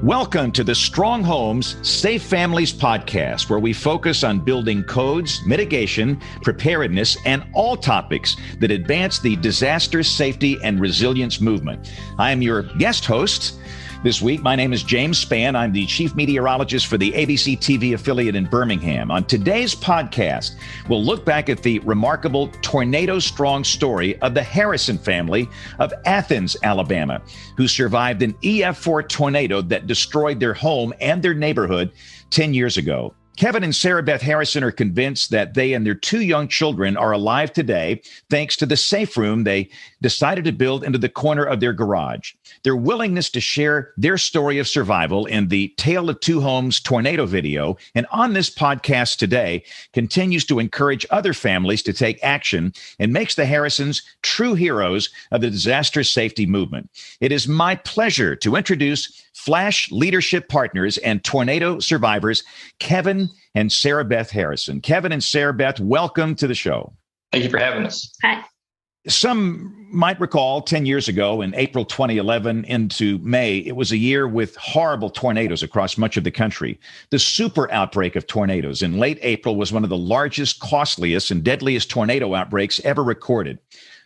Welcome to the Strong Homes, Safe Families podcast, where we focus on building codes, mitigation, preparedness, and all topics that advance the disaster safety and resilience movement. I am your guest host this week. My name is James Spann. I'm the chief meteorologist for the ABC TV affiliate in Birmingham. On today's podcast, we'll look back at the remarkable tornado-strong story of the Harrison family of Athens, Alabama, who survived an EF4 tornado that destroyed their home and their neighborhood 10 years ago. Kevin and Sarabeth Harrison are convinced that they and their two young children are alive today thanks to the safe room they decided to build into the corner of their garage. Their willingness to share their story of survival in the Tale of Two Homes tornado video and on this podcast today continues to encourage other families to take action and makes the Harrisons true heroes of the disaster safety movement. It is my pleasure to introduce Flash Leadership Partners and tornado survivors, Kevin and Sarabeth Harrison. Kevin and Sarabeth, welcome to the show. Thank you for having us. Hi. Some might recall 10 years ago in April 2011 into May, it was a year with horrible tornadoes across much of the country. The super outbreak of tornadoes in late April was one of the largest, costliest, and deadliest tornado outbreaks ever recorded.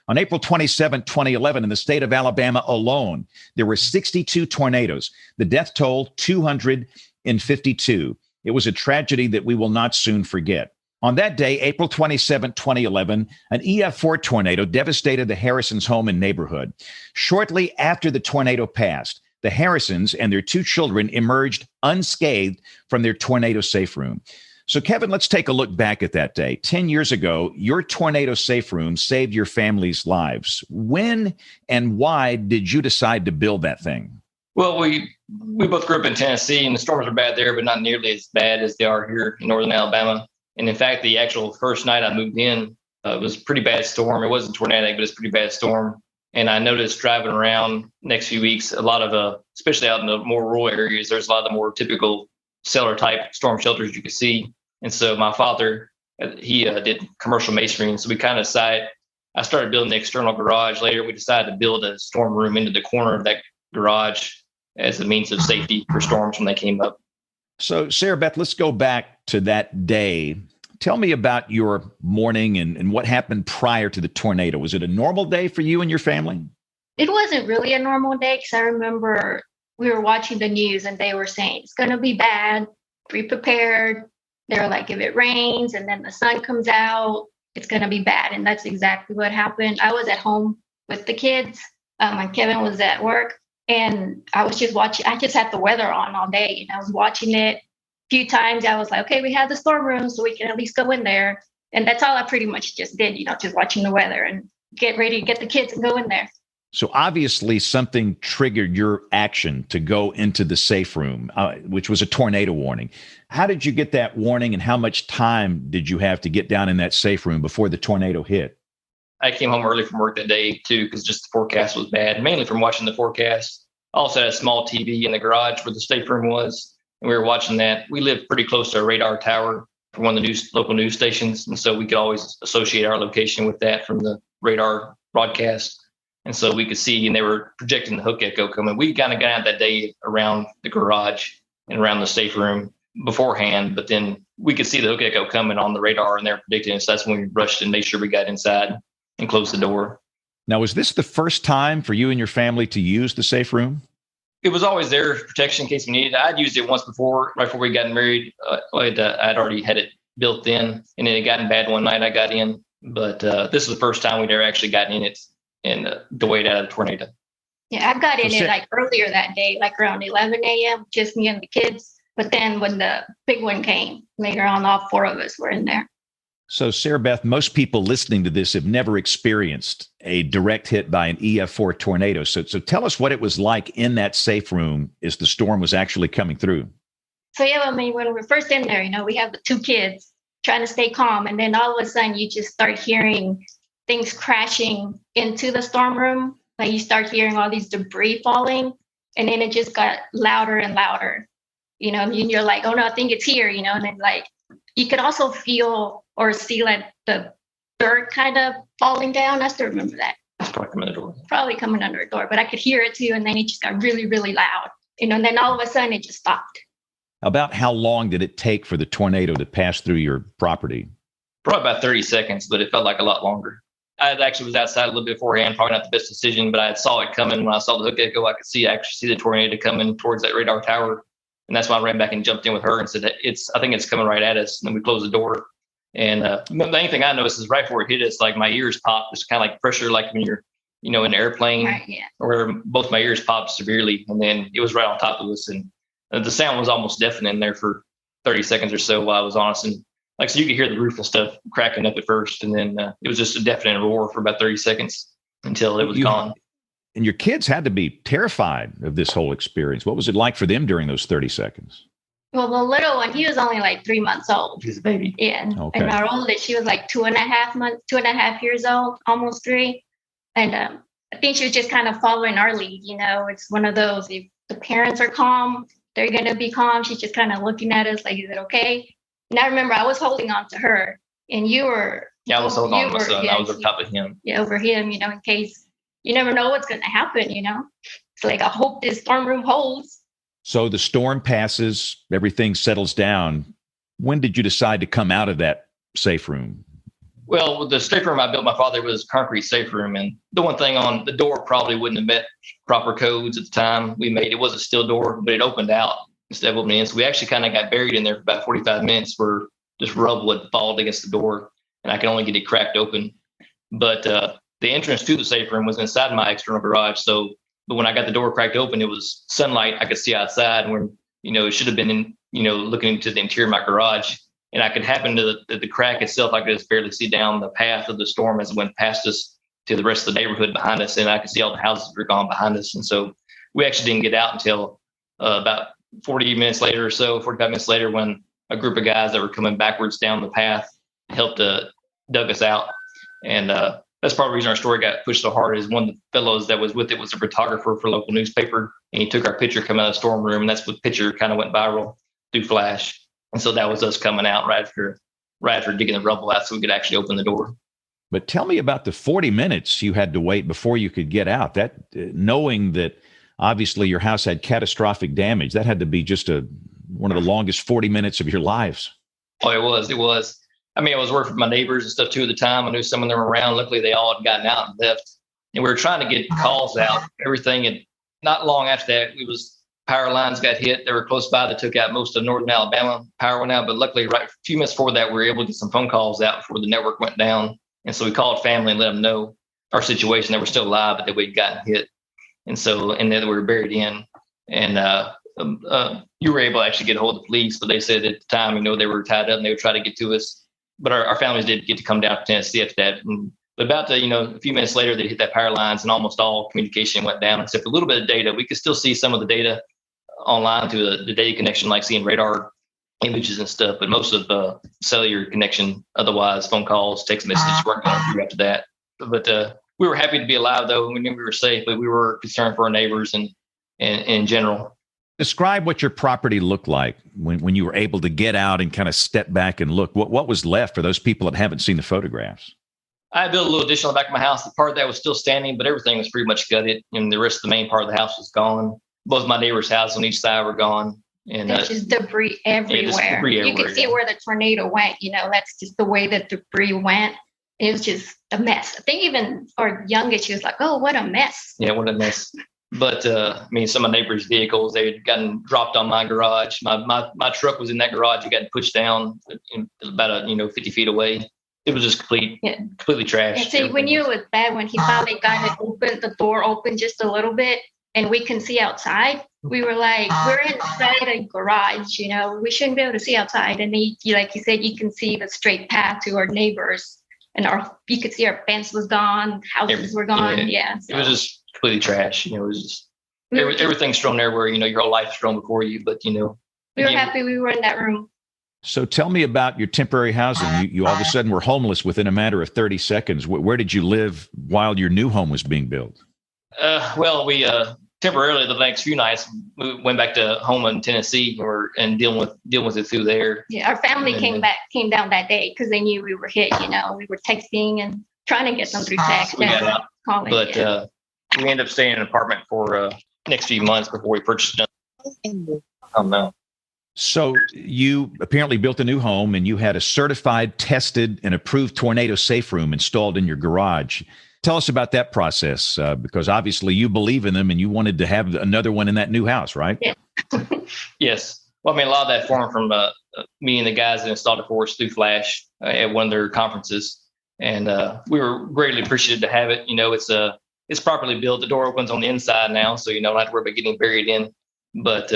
On April 27, 2011, in the state of Alabama alone, there were 62 tornadoes. The death toll, 252. It was a tragedy that we will not soon forget. On that day, April 27, 2011, an EF4 tornado devastated the Harrisons' home and neighborhood. Shortly after the tornado passed, the Harrisons and their two children emerged unscathed from their tornado safe room. So, Kevin, let's take a look back at that day. 10 years ago, your tornado safe room saved your family's lives. When and why did you decide to build that thing? Well, we both grew up in Tennessee, and the storms are bad there, but not nearly as bad as they are here in northern Alabama. And in fact, the actual first night I moved in, it was a pretty bad storm. It wasn't tornadic, but it's a pretty bad storm. And I noticed driving around next few weeks, a lot of, especially out in the more rural areas, there's a lot of the more typical cellar-type storm shelters you could see. And so my father, he did commercial masonry. And so we kind of decided, I started building the external garage. Later, we decided to build a storm room into the corner of that garage as a means of safety for storms when they came up. So, Sarabeth, let's go back to that day. Tell me about your morning and what happened prior to the tornado. Was it a normal day for you and your family? It wasn't really a normal day because I remember we were watching the news and they were saying, it's going to be bad, be prepared. They were like, if it rains and then the sun comes out, it's going to be bad. And that's exactly what happened. I was at home with the kids and Kevin was at work. And I was just watching. I just had the weather on all day. And I was watching it a few times. I was like, okay, we have the storm room, so we can at least go in there. And that's all I pretty much just did, just watching the weather and get ready to get the kids and go in there. So obviously something triggered your action to go into the safe room, which was a tornado warning. How did you get that warning and how much time did you have to get down in that safe room before the tornado hit? I came home early from work that day, too, because just the forecast was bad, mainly from watching the forecast. I also had a small TV in the garage where the safe room was, and we were watching that. We lived pretty close to a radar tower from one of the local news stations, and so we could always associate our location with that from the radar broadcast. And so we could see, and they were projecting the hook echo coming. We kind of got out that day around the garage and around the safe room beforehand, but then we could see the hook echo coming on the radar, and they're predicting it. So that's when we rushed and made sure we got inside and closed the door. Now, was this the first time for you and your family to use the safe room? It was always there for protection in case we needed it. I'd used it once before, right before we got married. I'd already had it built in, and then it got bad one night I got in. But this is the first time we'd ever actually gotten in it and delayed out of the tornado. Yeah, I got in it like earlier that day, like around 11 a.m., just me and the kids. But then when the big one came, later on, all four of us were in there. So, Sarabeth, most people listening to this have never experienced a direct hit by an EF4 tornado. So tell us what it was like in that safe room as the storm was actually coming through. So, when we were first in there, we have the two kids trying to stay calm. And then all of a sudden, you just start hearing things crashing into the storm room. Like you start hearing all these debris falling. And then it just got louder and louder, and you're like, oh, no, I think it's here, and then you could also feel or see like the dirt kind of falling down. I still remember that. It's probably coming under the door. Probably coming under a door, but I could hear it too. And then it just got really, really loud. and then all of a sudden it just stopped. About how long did it take for the tornado to pass through your property? Probably about 30 seconds, but it felt like a lot longer. I actually was outside a little bit beforehand, probably not the best decision, but I saw it coming. When I saw the hook echo, I could actually see the tornado coming towards that radar tower. And that's why I ran back and jumped in with her and said, I think it's coming right at us. And then we closed the door. And the only thing I noticed is right before it hit us, like my ears popped. It's kind of like pressure, like when you're, in an airplane, Right, yeah. where both my ears popped severely. And then it was right on top of us. And the sound was almost deafening there for 30 seconds or so while I was on us. And so you could hear the roof and stuff cracking up at first. And then it was just a deafening roar for about 30 seconds until it was gone. And your kids had to be terrified of this whole experience. What was it like for them during those 30 seconds? Well, the little one, he was only like 3 months old. He's a baby. Yeah. Okay. And our oldest, she was like 2.5 years old, almost 3. And I think she was just kind of following our lead. It's one of those, if the parents are calm, they're going to be calm. She's just kind of looking at us like, is it okay? And I remember I was holding on to her and you were. Yeah, I was holding on to my son. I was over top of him. Yeah, over him, in case you never know what's going to happen, It's like, I hope this storm room holds. So the storm passes, everything settles down. When did you decide to come out of that safe room? Well, the safe room I built my father was a concrete safe room. And the one thing on the door probably wouldn't have met proper codes at the time we made. It was a steel door, but it opened out instead of opening in. So we actually kind of got buried in there for about 45 minutes where just rubble had fallen against the door and I could only get it cracked open. But the entrance to the safe room was inside my external garage. But when I got the door cracked open, it was sunlight I could see outside, and where it should have been looking into the interior of my garage, and I could happen to the crack itself. I could just barely see down the path of the storm as it went past us to the rest of the neighborhood behind us, and I could see all the houses were gone behind us. And so we actually didn't get out until about 45 minutes later, when a group of guys that were coming backwards down the path helped dug us out. And that's part of the reason our story got pushed so hard is one of the fellows that was with it was a photographer for a local newspaper. And he took our picture coming out of the storm room. And that's what picture kind of went viral through Flash. And so that was us coming out right after digging the rubble out so we could actually open the door. But tell me about the 40 minutes you had to wait before you could get out. That knowing that obviously your house had catastrophic damage, that had to be just one of the longest 40 minutes of your lives. Oh, it was. I mean, I was working with my neighbors and stuff too at the time. I knew some of them were around. Luckily, they all had gotten out and left. And we were trying to get calls out. Everything had not long after that, power lines got hit. They were close by that took out most of northern Alabama. Power went out. But luckily, right a few minutes before that, we were able to get some phone calls out before the network went down. And so we called family and let them know our situation. They were still alive, but that we'd gotten hit. And then we were buried in. And you were able to actually get a hold of the police. But they said at the time, they were tied up and they would try to get to us. But our families did get to come down to Tennessee after that. But about a few minutes later, they hit that power lines and almost all communication went down, except a little bit of data. We could still see some of the data online through the data connection, like seeing radar images and stuff. But most of the cellular connection, otherwise phone calls, text messages weren't going through after that. But we were happy to be alive, though. We knew we were safe, but we were concerned for our neighbors and in general. Describe what your property looked like when you were able to get out and kind of step back and look. What was left for those people that haven't seen the photographs? I built a little addition on the back of my house. The part of that was still standing, but everything was pretty much gutted, and the rest of the main part of the house was gone. Both my neighbors' houses on each side were gone. And there's just debris everywhere. You can see where the tornado went. That's just the way that debris went. It was just a mess. I think even our youngest, she was like, "Oh, what a mess." Yeah, what a mess. But some of my neighbors' vehicles, they had gotten dropped on my garage. My truck was in that garage. It got pushed down about 50 feet away. It was just completely trashed. Yeah, see, we knew it was bad when he finally got it open, the door open just a little bit, and we can see outside. We were like, we're inside a garage, we shouldn't be able to see outside. And like you said, you can see the straight path to our neighbors, and you could see our fence was gone, houses were gone. Yeah, so. It was just completely trash. It was just everything's thrown there where your whole life's thrown before you. But we were happy we were in that room. So tell me about your temporary housing. You all of a sudden were homeless within a matter of 30 seconds. Where did you live while your new home was being built? Well, we temporarily the next few nights we went back to home in Tennessee and dealing with it through there. Yeah, our family came down that day because they knew we were hit. We were texting and trying to get them through text. We got out, but we ended up staying in an apartment for next few months before we purchased it. Oh, no. So you apparently built a new home and you had a certified, tested, and approved tornado safe room installed in your garage. Tell us about that process, because obviously you believe in them and you wanted to have another one in that new house, right? Yeah. Yes. Well, I mean, a lot of that formed from me and the guys that installed it for us through Flash at one of their conferences. And we were greatly appreciative to have it. You know, it's properly built. The door opens on the inside now, so you don't have to worry about getting buried in. But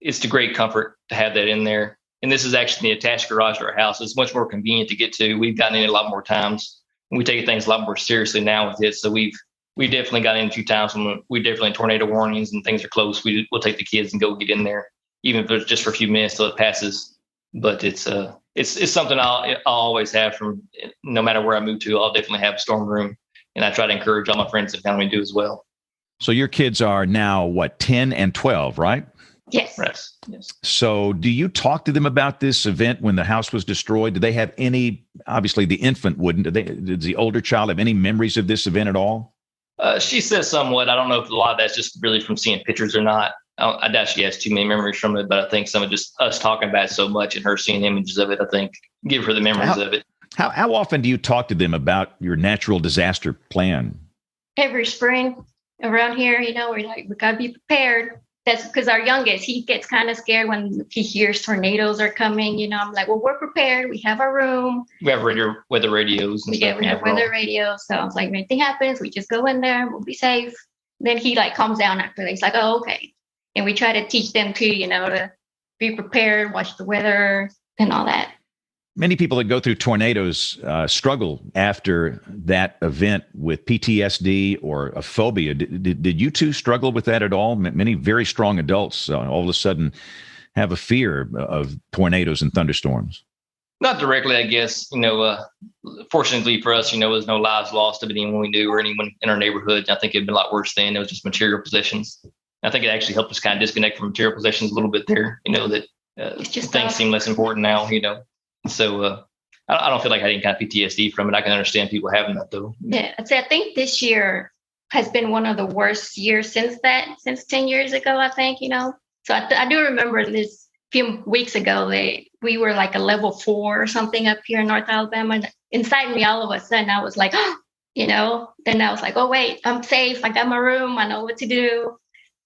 it's a great comfort to have that in there. And this is actually the attached garage to our house. It's much more convenient to get to. We've gotten in it a lot more times. We take things a lot more seriously now with it. So we've definitely got in a few times when we definitely tornado warnings and things are close. We'll take the kids and go get in there, even if it's just for a few minutes till it passes. But it's something I'll always have from no matter where I move to. I'll definitely have a storm room, and I try to encourage all my friends and family to do as well. So your kids are now 10 and 12, right? Yes. Yes. So do you talk to them about this event when the house was destroyed? Do they have any, obviously the infant wouldn't, did the older child have any memories of this event at all? She says somewhat. I don't know if a lot of that's just really from seeing pictures or not. I doubt she has too many memories from it, but I think some of just us talking about it so much and her seeing images of it, I think give her the memories of it. How often do you talk to them about your natural disaster plan? Every spring around here, we're like, we got to be prepared. That's because our youngest, he gets kind of scared when he hears tornadoes are coming. I'm like, well, we're prepared. We have our room. We have weather radios. We have weather radios. So I was like, if anything happens, we just go in there. We'll be safe. Then he calms down after that. He's like, oh, okay. And we try to teach them too, to be prepared, watch the weather and all that. Many people that go through tornadoes struggle after that event with PTSD or a phobia. Did you two struggle with that at all? Many very strong adults all of a sudden have a fear of tornadoes and thunderstorms. Not directly, I guess. Fortunately for us, there's no lives lost of anyone we knew or anyone in our neighborhood. I think it'd been a lot worse then. It was just material possessions. I think it actually helped us kind of disconnect from material possessions a little bit there, that things seem less important now, So I don't feel like I had any kind of PTSD from it. I can understand people having that, though. Yeah, I think this year has been one of the worst years since 10 years ago, I think, So I do remember this few weeks ago, we were like a level 4 or something up here in North Alabama. And inside me, all of a sudden, I was like, then I was like, oh, wait, I'm safe. I got my room. I know what to do.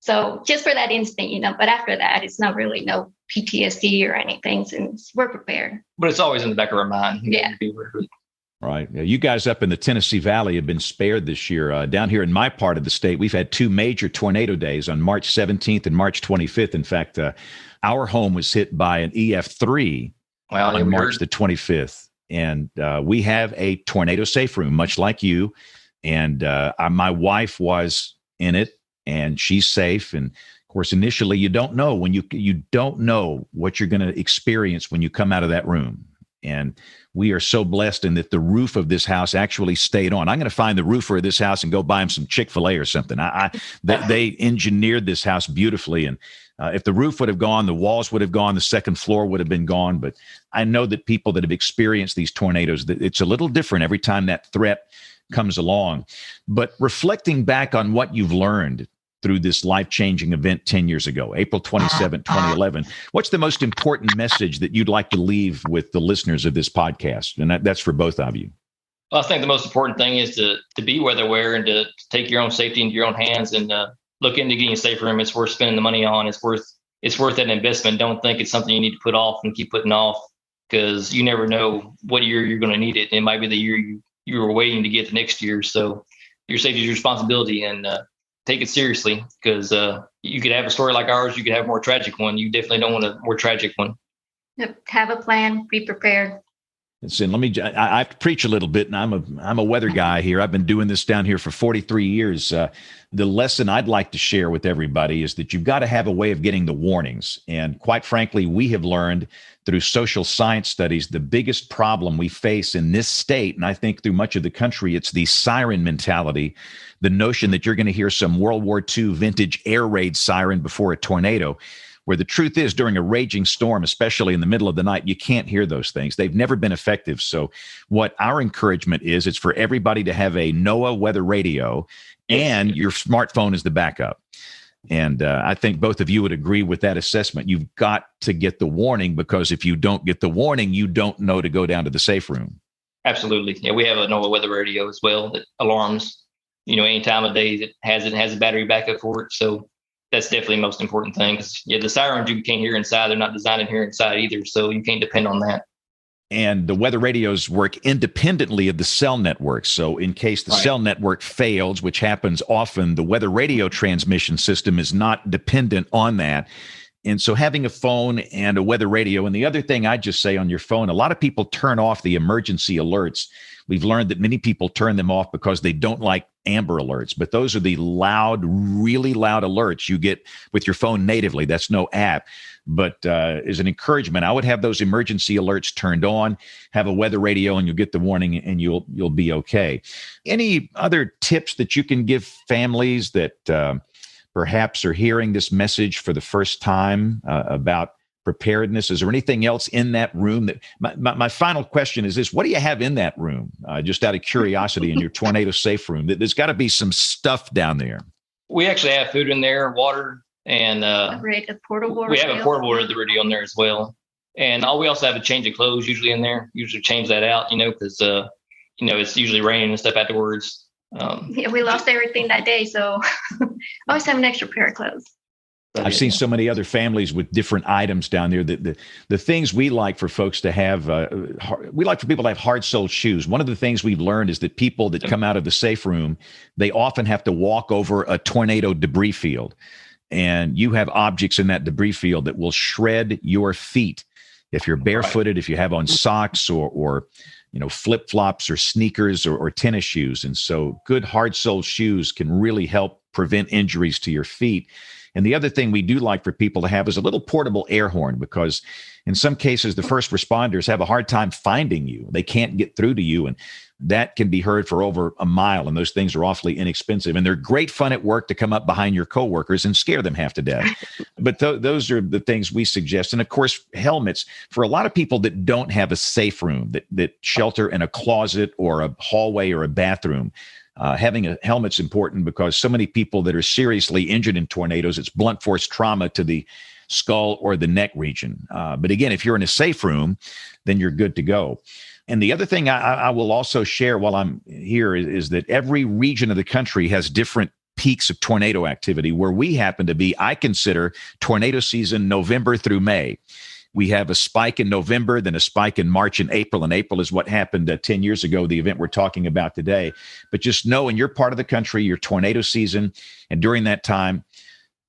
So just for that instant, but after that, it's not really no PTSD or anything, since we're prepared. But it's always in the back of our mind. Yeah. Right. You guys up in the Tennessee Valley have been spared this year. Down here in my part of the state, we've had 2 major tornado days on March 17th and March 25th. In fact, our home was hit by an EF3 on March the 25th. And we have a tornado safe room, much like you. And my wife was in it. And she's safe. And of course, initially, you don't know when you don't know what you're going to experience when you come out of that room. And we are so blessed in that the roof of this house actually stayed on. I'm going to find the roofer of this house and go buy him some Chick-fil-A or something. They engineered this house beautifully. And if the roof would have gone, the walls would have gone, the second floor would have been gone. But I know that people that have experienced these tornadoes, it's a little different every time that threat comes along. But reflecting back on what you've learned through this life-changing event 10 years ago, April 27, 2011, what's the most important message that you'd like to leave with the listeners of this podcast? And that's for both of you. Well, I think the most important thing is to be weather aware and to take your own safety into your own hands and look into getting a safe room. It's worth spending the money on. It's worth that investment. Don't think it's something you need to put off and keep putting off, because you never know what year you're going to need it. It might be the year you were waiting to get the next year. So your safety is your responsibility, and take it seriously, because you could have a story like ours. You could have a more tragic one. You definitely don't want a more tragic one. Have a plan. Be prepared. Listen, I have to preach a little bit, and I'm a weather guy here. I've been doing this down here for 43 years. The lesson I'd like to share with everybody is that you've got to have a way of getting the warnings. And quite frankly, we have learned through social science studies, the biggest problem we face in this state, and I think through much of the country, it's the siren mentality, the notion that you're going to hear some World War II vintage air raid siren before a tornado, where the truth is, during a raging storm, especially in the middle of the night, you can't hear those things. They've never been effective. So what our encouragement is, it's for everybody to have a NOAA weather radio, and your smartphone is the backup. And I think both of you would agree with that assessment. You've got to get the warning, because if you don't get the warning, you don't know to go down to the safe room. Absolutely. Yeah, we have a NOAA weather radio as well that alarms, any time of day that has a battery backup for it. So that's definitely the most important thing. 'Cause, the sirens you can't hear inside. They're not designed to hear inside either. So you can't depend on that. And the weather radios work independently of the cell network. So in case the cell network fails, which happens often, the weather radio transmission system is not dependent on that. And so having a phone and a weather radio, and the other thing I just say on your phone, a lot of people turn off the emergency alerts. We've learned that many people turn them off because they don't like Amber Alerts, but those are the loud, really loud alerts you get with your phone natively. That's no app. But as an encouragement, I would have those emergency alerts turned on, have a weather radio, and you'll get the warning, and you'll be okay. Any other tips that you can give families that perhaps are hearing this message for the first time about preparedness? Is there anything else in that room? That my final question is this: what do you have in that room? Just out of curiosity, in your tornado safe room, there's got to be some stuff down there. We actually have food in there, water, and we have a portable radio in there as well. And we also have a change of clothes usually in there. Usually change that out, because it's usually raining and stuff afterwards. We lost everything that day, so always have an extra pair of clothes. I've seen so many other families with different items down there. The things we like for folks to have, we like for people to have hard-soled shoes. One of the things we've learned is that people that come out of the safe room, they often have to walk over a tornado debris field. And you have objects in that debris field that will shred your feet. If you're barefooted, if you have on socks or flip-flops or sneakers or tennis shoes. And so good hard-soled shoes can really help prevent injuries to your feet. And the other thing we do like for people to have is a little portable air horn, because in some cases, the first responders have a hard time finding you. They can't get through to you. And that can be heard for over a mile. And those things are awfully inexpensive. And they're great fun at work to come up behind your coworkers and scare them half to death. But those are the things we suggest. And of course, helmets for a lot of people that don't have a safe room, that shelter in a closet or a hallway or a bathroom. Having a helmet's important, because so many people that are seriously injured in tornadoes, it's blunt force trauma to the skull or the neck region. But again, if you're in a safe room, then you're good to go. And the other thing I will also share while I'm here is that every region of the country has different peaks of tornado activity. Where we happen to be, I consider tornado season November through May. We have a spike in November, then a spike in March and April. And April is what happened 10 years ago, the event we're talking about today. But just know in your part of the country, your tornado season, and during that time,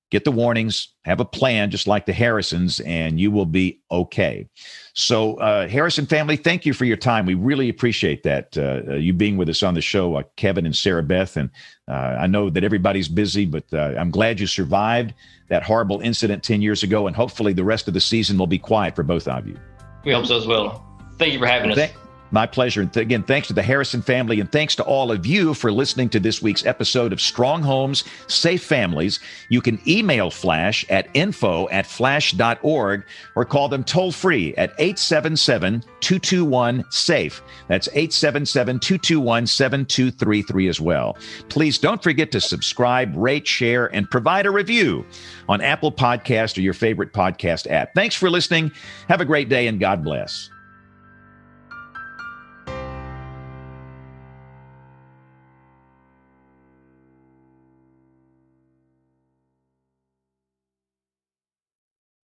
get the warnings, have a plan, just like the Harrisons, and you will be okay. So, Harrison family, thank you for your time. We really appreciate that, you being with us on the show, Kevin and Sarabeth. And I know that everybody's busy, but I'm glad you survived that horrible incident 10 years ago, and hopefully the rest of the season will be quiet for both of you. We hope so as well. Thank you for having us. My pleasure. And again, thanks to the Harrison family, and thanks to all of you for listening to this week's episode of Strong Homes, Safe Families. You can email Flash at info@flash.org or call them toll free at 877-221-SAFE. That's 877-221-7233 as well. Please don't forget to subscribe, rate, share, and provide a review on Apple Podcast or your favorite podcast app. Thanks for listening. Have a great day, and God bless.